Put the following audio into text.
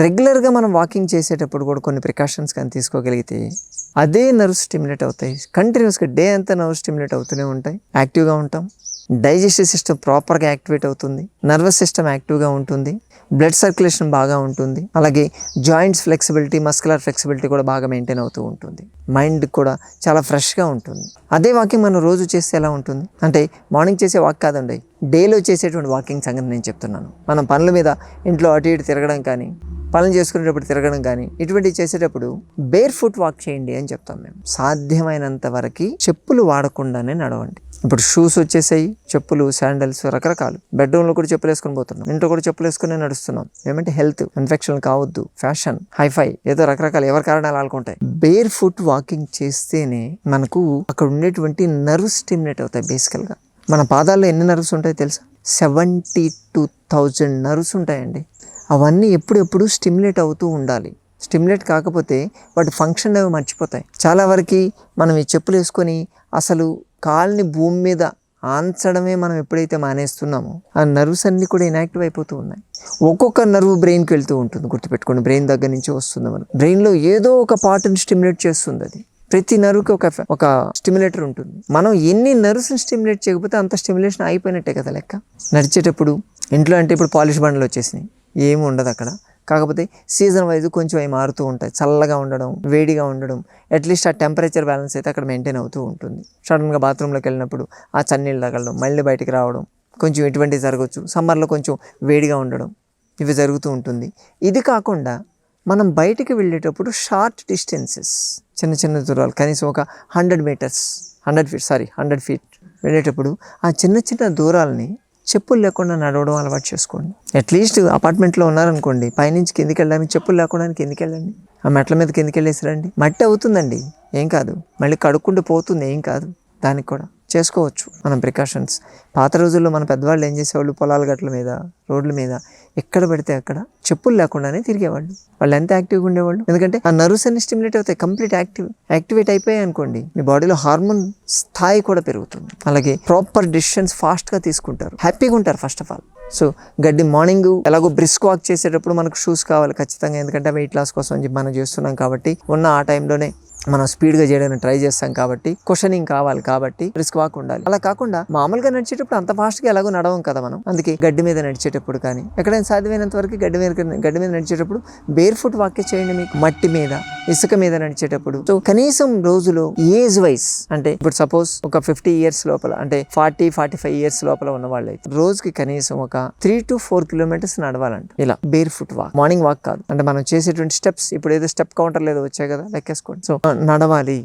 రెగ్యులర్గా మనం వాకింగ్ చేసేటప్పుడు కూడా కొన్ని ప్రికాషన్స్ కానీ తీసుకోగలిగితే అదే నర్వ్ స్టిమ్యులేట్ అవుతాయి. కంటిన్యూస్గా డే అంతా నర్వ్ స్టిమ్యులేట్ అవుతూనే ఉంటాయి, యాక్టివ్గా ఉంటాం. డైజెస్టివ్ సిస్టమ్ ప్రాపర్గా యాక్టివేట్ అవుతుంది, నర్వస్ సిస్టమ్ యాక్టివ్గా ఉంటుంది, బ్లడ్ సర్క్యులేషన్ బాగా ఉంటుంది, అలాగే జాయింట్స్ ఫ్లెక్సిబిలిటీ, మస్కులర్ ఫ్లెక్సిబిలిటీ కూడా బాగా మెయింటైన్ అవుతూ ఉంటుంది. మైండ్ కూడా చాలా ఫ్రెష్గా ఉంటుంది. అదే వాకింగ్ మనం రోజు చేస్తే ఎలా ఉంటుంది అంటే, మార్నింగ్ చేసే వాక్ కాదండి, డేలో చేసేటువంటి వాకింగ్ సంగతి నేను చెప్తున్నాను. మనం పనుల మీద ఇంట్లో అటు ఇటు తిరగడం కానీ, పనులు చేసుకునేటప్పుడు తిరగడం కానీ, ఇటువంటివి చేసేటప్పుడు బేర్ ఫుట్ వాక్ చేయండి అని చెప్తాం మేము. సాధ్యమైనంత వరకు చెప్పులు వాడకుండానే నడవండి. ఇప్పుడు షూస్ వచ్చేసాయి, చెప్పులు, శాండల్స్ రకరకాలు. బెడ్రూమ్లో కూడా చెప్పులు వేసుకొని పోతున్నాం, ఇంట్లో కూడా చెప్పులు వేసుకుని నడుస్తున్నాం. ఏమంటే హెల్త్, ఇన్ఫెక్షన్ కావద్దు, ఫ్యాషన్, హైఫై, ఏదో రకరకాలు ఎవరి కారణాలు ఆడుకుంటాయి. బేర్ ఫుట్ వాకింగ్ చేస్తేనే మనకు అక్కడ ఉండేటువంటి నర్వ్ స్టిమ్యులేట్ అవుతాయి. బేసికల్గా మన పాదాల్లో ఎన్ని నర్వ్స్ ఉంటాయో తెలుసా? 72,000 నర్వ్స్ ఉంటాయండి. అవన్నీ ఎప్పుడెప్పుడు స్టిమ్యులేట్ అవుతూ ఉండాలి. స్టిమ్యులేట్ కాకపోతే వాటి ఫంక్షన్ అవి మర్చిపోతాయి. చాలా వరకు మనం ఈ చెప్పులు వేసుకొని అసలు కాల్ని భూమి మీద ఆంచడమే మనం ఎప్పుడైతే మానేస్తున్నామో ఆ నర్వ్స్ అన్నీ కూడా ఇన్యాక్టివ్ అయిపోతూ ఉన్నాయి. ఒక్కొక్క నర్వ్ బ్రెయిన్కి వెళ్తూ ఉంటుంది. గుర్తుపెట్టుకోండి, బ్రెయిన్ దగ్గర నుంచి వస్తుంది. మనం బ్రెయిన్లో ఏదో ఒక పార్ట్ని స్టిమ్యులేట్ చేస్తుంది. అది ప్రతి నర్వ్కి ఒక స్టిమ్యులేటర్ ఉంటుంది. మనం ఎన్ని నర్వ్స్ని స్టిమ్యులేట్ చేయకపోతే అంత స్టిమ్యులేషన్ అయిపోయినట్టే కదా లెక్క. నడిచేటప్పుడు ఇంట్లో అంటే ఇప్పుడు పాలిష్ బండ్లు వచ్చేసినాయి, ఏమి ఉండదు అక్కడ. కాకపోతే సీజన్ వైజ్ కొంచెం అవి మారుతూ ఉంటాయి. చల్లగా ఉండడం, వేడిగా ఉండడం, అట్లీస్ట్ ఆ టెంపరేచర్ బ్యాలెన్స్ అయితే అక్కడ మెయింటైన్ అవుతూ ఉంటుంది. సడన్గా బాత్రూంలోకి వెళ్ళినప్పుడు ఆ చన్నీళ్ళు తగలడం, మళ్ళీ బయటికి రావడం, కొంచెం ఇటువంటివి జరగవచ్చు. సమ్మర్లో కొంచెం వేడిగా ఉండడం, ఇవి జరుగుతూ ఉంటుంది. ఇది కాకుండా మనం బయటికి వెళ్ళేటప్పుడు షార్ట్ డిస్టెన్సెస్, చిన్న చిన్న దూరాలు, కనీసం ఒక 100 ఫీట్ వెళ్ళేటప్పుడు ఆ చిన్న చిన్న దూరాలని చెప్పులు లేకుండా నడవడం అలవాటు చేసుకోండి. అట్లీస్ట్ అపార్ట్మెంట్లో ఉన్నారనుకోండి, పైనుంచి కిందికి వెళ్ళడానికి చెప్పులు లేకుండా కిందికి వెళ్ళండి. ఆ మెట్ల మీద కిందికి వెళ్ళేసి రండి. మట్టి అవుతుందండి, ఏం కాదు. మళ్ళీ కడుక్కుంటూ పోతుంది, ఏం కాదు. దానికి కూడా చేసుకోవచ్చు మనం ప్రికాషన్స్. పాత రోజుల్లో మన పెద్దవాళ్ళు ఏం చేసేవాళ్ళు, పొలాల గట్ల మీద, రోడ్ల మీద ఎక్కడ పడితే అక్కడ చెప్పులు లేకుండానే తిరిగేవాళ్ళు. వాళ్ళు ఎంత యాక్టివ్గా ఉండేవాళ్ళు, ఎందుకంటే ఆ నర్వ్స్ అన్ని స్టిమ్యులేట్ అవుతాయి. కంప్లీట్ యాక్టివేట్ అయిపోయాయి అనుకోండి, మీ బాడీలో హార్మోన్ స్థాయి కూడా పెరుగుతుంది. అలాగే ప్రాపర్ డెసిషన్స్ ఫాస్ట్గా తీసుకుంటారు, హ్యాపీగా ఉంటారు first of all. So morning ఎలాగో బ్రిస్క్ వాక్ చేసేటప్పుడు మనకు షూస్ కావాలి ఖచ్చితంగా, ఎందుకంటే వెయిట్ లాస్ కోసం అని చెప్పి మనం చేస్తున్నాం కాబట్టి, ఉన్న ఆ టైంలోనే మనం స్పీడ్గా చేయడానికి ట్రై చేస్తాం కాబట్టి, క్వశ్చనింగ్ కావాలి కాబట్టి రిస్క్ వాక్ ఉండాలి. అలా కాకుండా మామూలుగా నడిచేటప్పుడు అంత ఫాస్ట్గా ఎలాగో నడవం కదా మనం. అందుకే గడ్డి మీద నడిచేటప్పుడు కానీ, ఎక్కడైనా సాధ్యమైనంత వరకు గడ్డి మీద నడిచేటప్పుడు బేర్ ఫుట్ వాక్ చేయండి. మీకు మట్టి మీద, ఇసుక మీద నడిచేటప్పుడు సో కనీసం రోజులో ఏజ్ వైజ్, అంటే ఇప్పుడు సపోజ్ ఒక 50 years లోపల, అంటే 40-45 years లోపల ఉన్న వాళ్ళు అయితే రోజుకి కనీసం ఒక 3 to 4 kilometers నడవాలంట. ఇలా bear foot walk, morning walk కాదు. అంటే మనం చేసేటువంటి స్టెప్స్, ఇప్పుడు ఏదో స్టెప్ కౌంటర్ లేదో వచ్చాయి కదా, లెక్కేసుకోండి. సో నడవాలి,